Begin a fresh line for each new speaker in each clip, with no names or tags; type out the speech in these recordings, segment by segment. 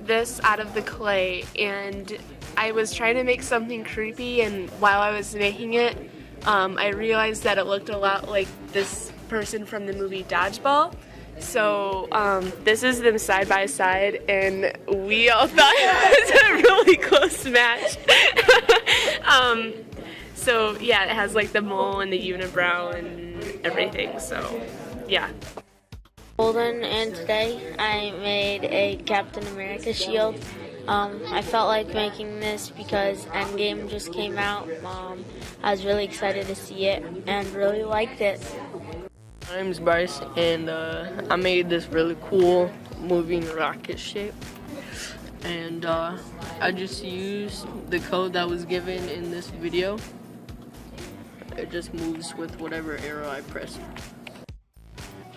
this out of the clay, and I was trying to make something creepy, and while I was making it, I realized that it looked a lot like this person from the movie Dodgeball. So this is them side by side, and we all thought it was a really close match. So yeah, it has like the mole and the unibrow and everything, so yeah.
Holden, and today I made a Captain America shield. I felt like making this because Endgame just came out. I was really excited to see it and really liked it.
My name's Bryce, and I made this really cool moving rocket ship, and I just used the code that was given in this video. It just moves with whatever arrow I press.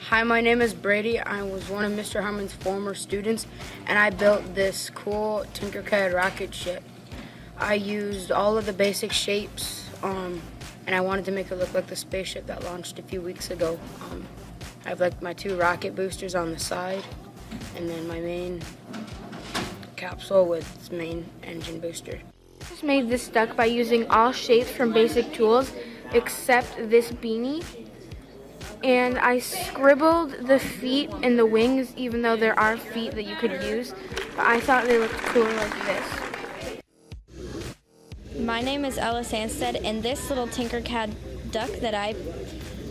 Hi, my name is Brady. I was one of Mr. Harmon's former students, and I built this cool Tinkercad rocket ship. I used all of the basic shapes, and I wanted to make it look like the spaceship that launched a few weeks ago. I have like my 2 rocket boosters on the side, and then my main capsule with its main engine booster.
I just made this duck by using all shapes from basic tools except this beanie. And I scribbled the feet and the wings, even though there are feet that you could use. But I thought they looked cooler like this.
My name is Ella Sanstead, and this little Tinkercad duck that I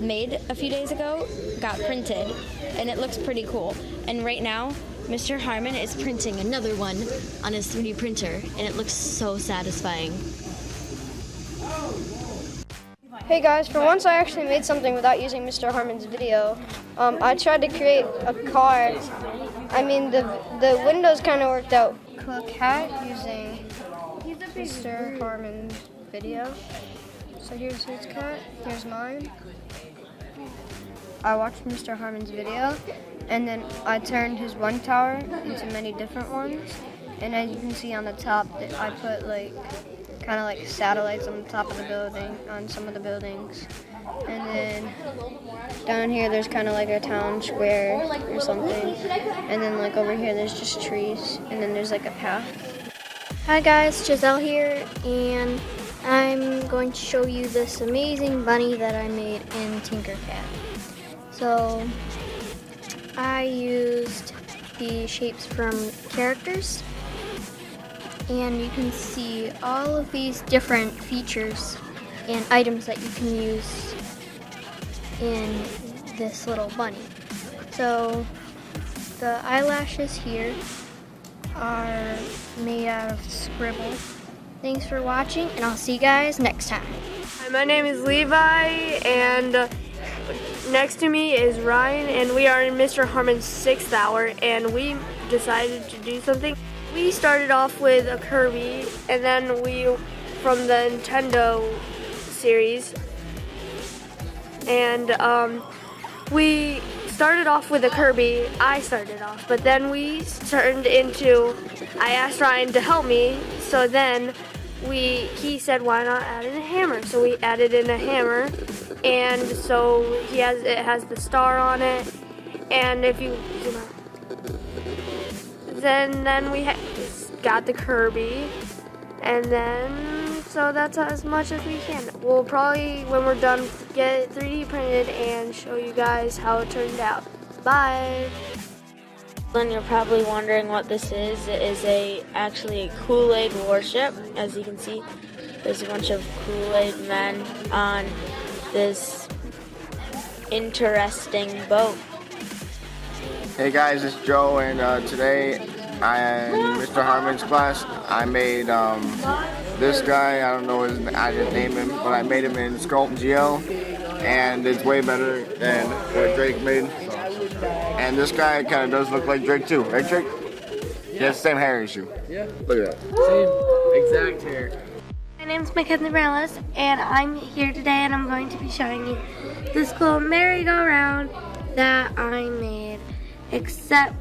made a few days ago got printed, and it looks pretty cool. And right now, Mr. Harmon is printing another one on his 3D printer, and it looks so satisfying.
Hey guys, for once I actually made something without using Mr. Harmon's video. I tried to create a car. I mean, the windows kind of worked out. Cat using Mr. Harmon's video. So here's his cat, here's mine. I watched Mr. Harmon's video, and then I turned his one tower into many different ones. And as you can see on the top, I put like kind of like satellites on the top of the building, on some of the buildings. And then down here there's kind of like a town square or something. And then like over here there's just trees, and then there's like a path.
Hi guys, Giselle here, and I'm going to show you this amazing bunny that I made in Tinkercad. So I used the shapes from characters, and you can see all of these different features and items that you can use in this little bunny. So the eyelashes here are made out of scribble. Thanks for watching, and I'll see you guys next time.
Hi, my name is Levi, and next to me is Ryan, and we are in Mr. Harmon's 6th hour, and we decided to do something. We started off with a Kirby, and then from the Nintendo series, and we started off with a Kirby. I started off, but then we turned into, I asked Ryan to help me, so then he said why not add in a hammer, so we added in a hammer, and so it has the star on it, and if you zoom out, then we got the Kirby, and then so that's as much as we can. We'll probably, when we're done, get it 3D printed and show you guys how it turned out. Bye!
Then you're probably wondering what this is. It is actually a Kool-Aid warship. As you can see, there's a bunch of Kool-Aid men on this interesting boat.
Hey guys, it's Joe, and today I'm in Mr. Harmon's class. I made this guy. I don't know I didn't name him, but I made him in Sculpt GL, and it's way better than what Drake made. And this guy kind of does look like Drake too, right, Drake? He has the same hair as you.
Yeah.
Look at that.
Same exact hair.
My name's Mackenzie Morales, and I'm here today, and I'm going to be showing you this cool merry-go-round that I made. Except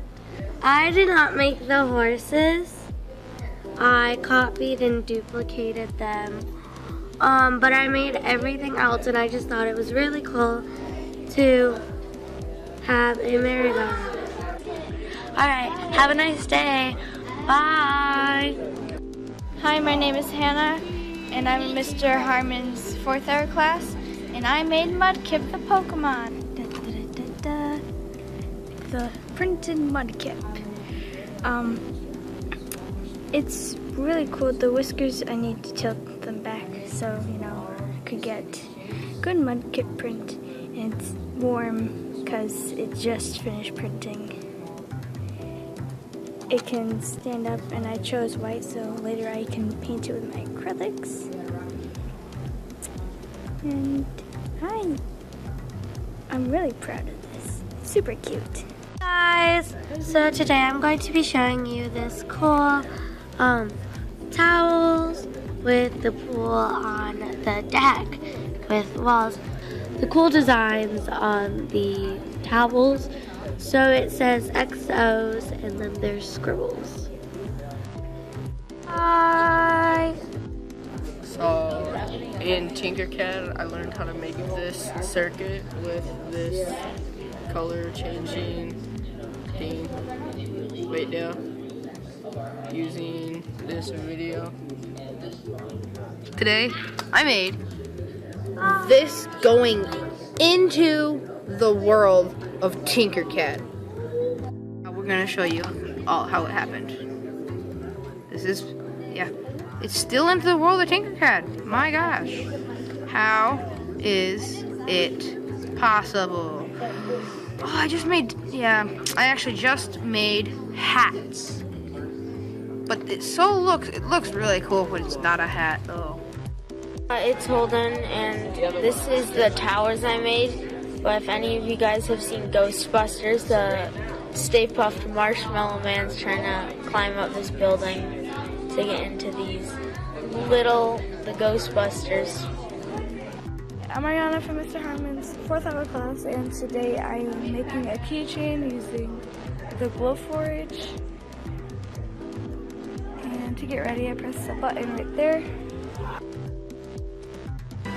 I did not make the horses. I copied and duplicated them. But I made everything else, and I just thought it was really cool to have a merry-go-round. Alright, have a nice day.
Bye.
Hi, my name is Hannah, and I'm in Mr. Harmon's 4th hour class, and I made Mudkip the Pokemon. The printed Mudkip. It's really cool. The whiskers, I need to tilt them back so, you know, I could get good Mudkip print. And it's warm because it just finished printing. It can stand up, and I chose white so later I can paint it with my acrylics. And I'm really proud of this. It's super cute.
Guys, so today I'm going to be showing you this cool towels with the pool on the deck with walls. The cool designs on the towels. So it says XOs and then there's scribbles. Hi!
So in Tinkercad, I learned how to make this circuit with this color changing thing right now using this video.
Today, I made this going into the world of Tinkercad. We're gonna show you all how it happened. This is, yeah, it's still into the world of Tinkercad. My gosh, how is it possible? Oh, I actually just made hats. But it looks really cool when it's not a hat though.
It's Holden, and this is the towers I made. But if any of you guys have seen Ghostbusters, the Stay Puft Marshmallow Man's trying to climb up this building to get into these the Ghostbusters.
I'm Ariana from Mr. Harmon's 4th hour class, and today I am making a keychain using the Glowforge. And to get ready, I press the button right there.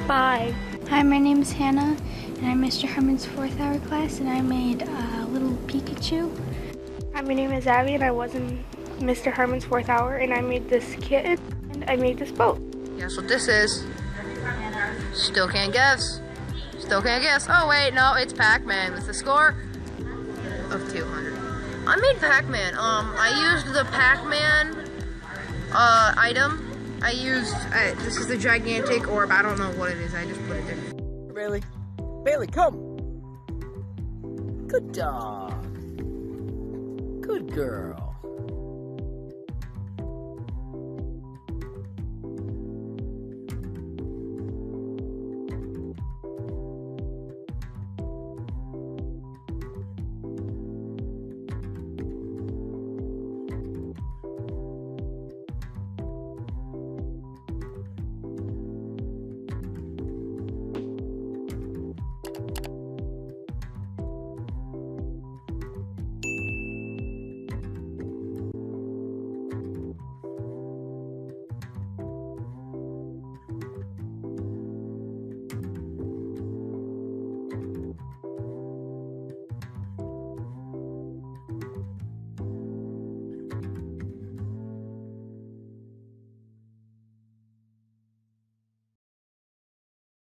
Bye. Hi, my name is Hannah, and I'm Mr. Harmon's 4th hour class, and I made a little Pikachu.
Hi, my name is Abby, and I was in Mr. Harmon's 4th hour, and I made this kitten, and I made this boat.
Yeah, so this is, still can't guess. Still can't guess. Oh wait, no, it's Pac-Man with a score of 200. I made Pac-Man. I used the Pac-Man item. I used, this is the gigantic orb. I don't know what it is. I just put it there.
Bailey. Bailey, come. Good dog. Good girl.